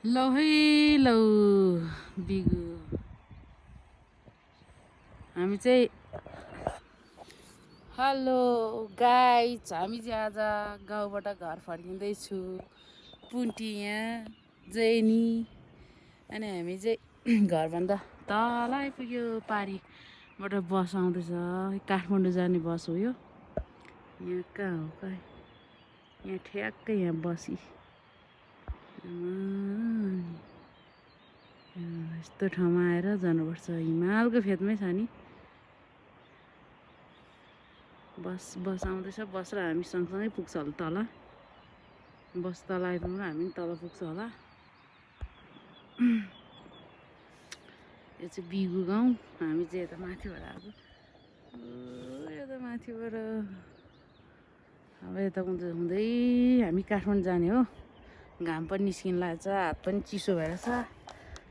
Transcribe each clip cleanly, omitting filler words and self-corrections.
लौ है लौ बिगु हामी चाहिँ हेलो गाइज हामी चाहिँ आज गाउँबाट घर फर्किँदैछु पुन्टी यहाँ जैनी अनि हामी चाहिँ घरभन्दा तल आइपुग्यो पारीबाट बस आउँदैछ काठमाडौँ जाने बस हो यो यहाँ कहाँ हो कहाँ यहाँ ठ्याक्कै यहाँ बसी यस्तो ठाउँमा आएर जानुपर्छ हिमालको फेदमै छ नि बस आउँदैछ बस र हामी सँगसँगै पुग्छ होला तल बस तल आइपुग्नु हामी पनि तल पुग्छ होला यो चाहिँ बिगु गाउँ हामी चाहिँ यता माथिबाट आएको यता माथिबाट अब यता हुँदै हामी काठमाडौँ जाने हो घाम पनि निस्किन लागेको छ हात पनि चिसो भएर छ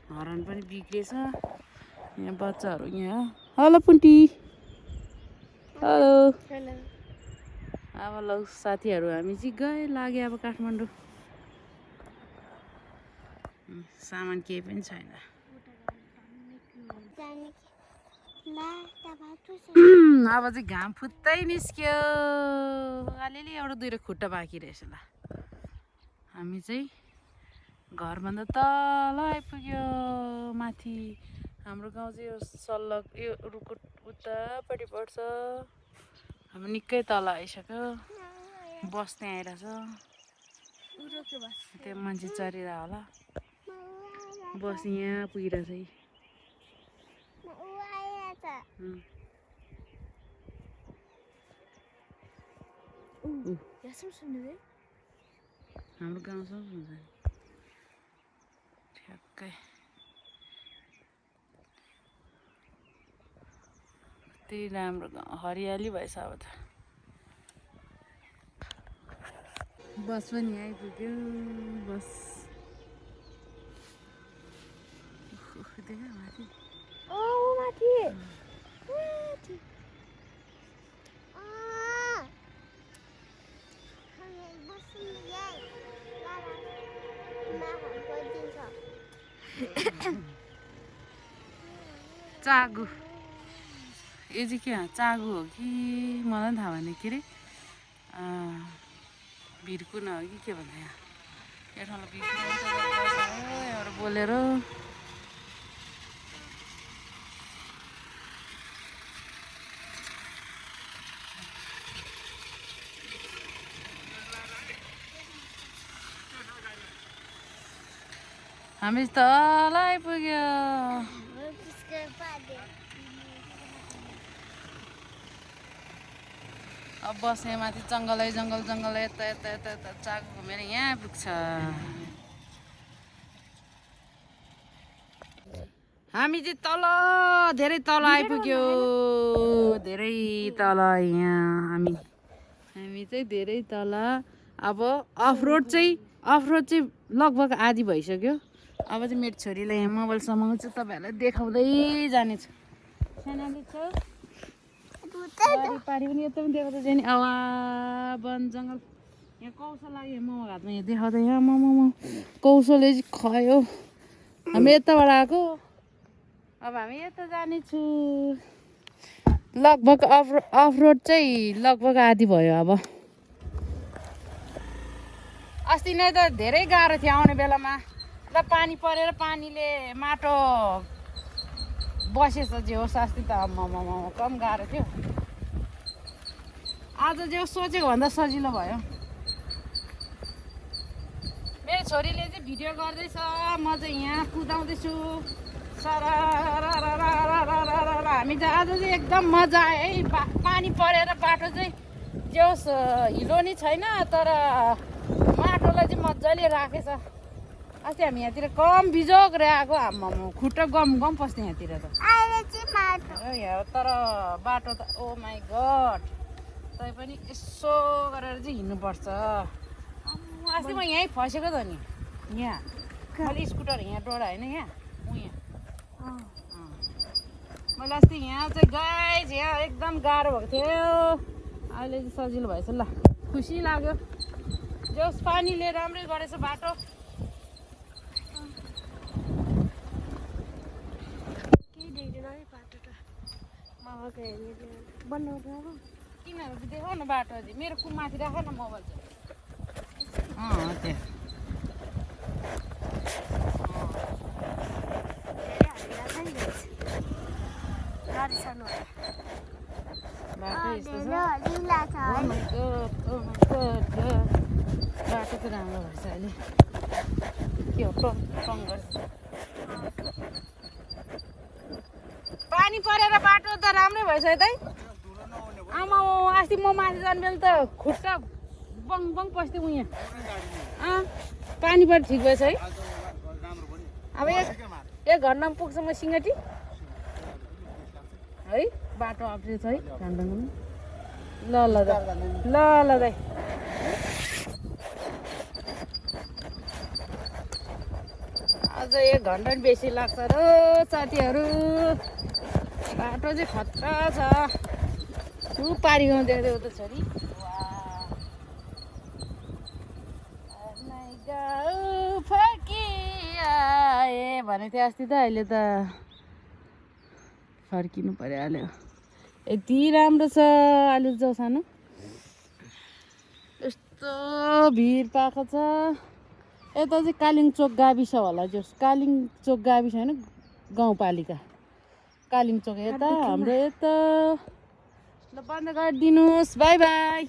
हरान पनि बिग्रेछ यहाँ बच्चाहरू यहाँ हेलो पुन्टी हेलो अब ल साथीहरू हामी चाहिँ गए लाग्यो अब काठमाडौँ सामान केही पनि छैन अब चाहिँ घाम फुत्तै निस्क्यो अलिअलि एउटा दुईवटा खुट्टा बाँकी रहेछ ल हामी चाहिँ घरभन्दा तल आइपुग्यो माथि हाम्रो गाउँ चाहिँ यो सल्लक यो रुकुट उतापट्टि पर्छ हामी निकै तल आइसक्यो बस त्यहाँ आइरहेछ त्यहाँ मान्छे चढिरह होला बस यहाँ पुगिरहेछ हाम्रो गाउँसम्म हुन्छ ठ्याक्कै त्यही राम्रो गाउँ हरियाली भएछ अब त बस पनि आइपुग्यो बस देखा माथि चागु यो चाहिँ के चागु हो कि मलाई पनि थाहा भएन के अरे भिरकुना हो कि के भन्छ यहाँ यो ठाउँलाई भिरकुना यहाँबाट बोलेर हामी तल आइपुग्यो अब बस यहाँ माथि जङ्गलै जङ्गल यता यता यता यता चाक घुमेर यहाँ पुग्छ हामी चाहिँ तल धेरै तल आइपुग्यो धेरै तल यहाँ हामी चाहिँ धेरै तल अब अफरोड चाहिँ लगभग आधी भइसक्यो अब चाहिँ मेरो छोरीलाई यहाँ मोबाइल समाउँछु तपाईँहरूलाई देखाउँदै जानेछु सानाले छ पारी पनि यता पनि देखाउँदै जाने आवा वन जङ्गल यहाँ कौशल लाग्यो मोमो हातमा यहाँ देखाउँदै यहाँ मोमो कौशलले चाहिँ खयो हामी यताबाट आएको अब हामी यता जानेछु लगभग अफरोड चाहिँ लगभग आधी भयो अब अस्ति नै त धेरै गाह्रो थियो आउने बेलामा र पानी परेर पानीले माटो बसेछ जे होस् अस्ति त कम गाह्रो थियो आज जे सोचेको भन्दा सजिलो भयो मेरो छोरीले चाहिँ भिडियो गर्दैछ म चाहिँ यहाँ कुदाउँदैछु हामी चाहिँ आज चाहिँ एकदम मजा आयो है पानी परेर बाटो चाहिँ जे होस् हिलो नि छैन तर माटोलाई चाहिँ मजाले राखेछ अस्ति हामी यहाँतिर कम बिजोग आएको आम्मामा खुट्टा गम पस्ने यहाँतिर त यहाँ तर बाटो त ओ माई गड तै पनि यसो गरेर चाहिँ हिँड्नुपर्छ अस्ति म यहीँ फसेको त नि यहाँ मैले स्कुटर यहाँ डोडा होइन यहाँ मैले अस्ति यहाँ चाहिँ गाइज यहाँ एकदम गाह्रो भएको थियो अहिले चाहिँ सजिलो भएछ ल खुसी लाग्यो जस पानीले राम्रै गरेछ बाटो तिमीहरू देखाउ न बाटो अझै मेरो कुमाथि राख न मोबाइल चाहिँ बाटो यस्तो छ बाटो चाहिँ राम्रो भएछ अहिले के हो टङ गर्छ पानी परेर बाटो त राम्रै भएछ है त आमा अस्ति म माथि जान्मेल त खुट्टा बङ बङ पस्थ्यो उ यहाँ पानी पनि ठिक भएछ है अब एक घन्टामा पुग्छ म सिङ्गटी है बाटो अप्ठ्यारो छ है घन्टामा ल ल ल ल दाइ अझ एक घन्टा पनि बेसी लाग्छ र साथीहरू बाटो चाहिँ खतरा छ ऊ पारी गाउँ देख्दै उता छोरी फर्किआए भनेको थिएँ अस्ति त अहिले त फर्किनु परिहाल्यो यति राम्रो छ आलु जाउ सानो यस्तो भिड पाएको छ यता चाहिँ कालिङचोक गाविस होला जो कालिङचोक गाविस होइन गाउँपालिका कालिङचोक यता हाम्रो यता ल बन्द गरिदिनुहोस् बाई बाई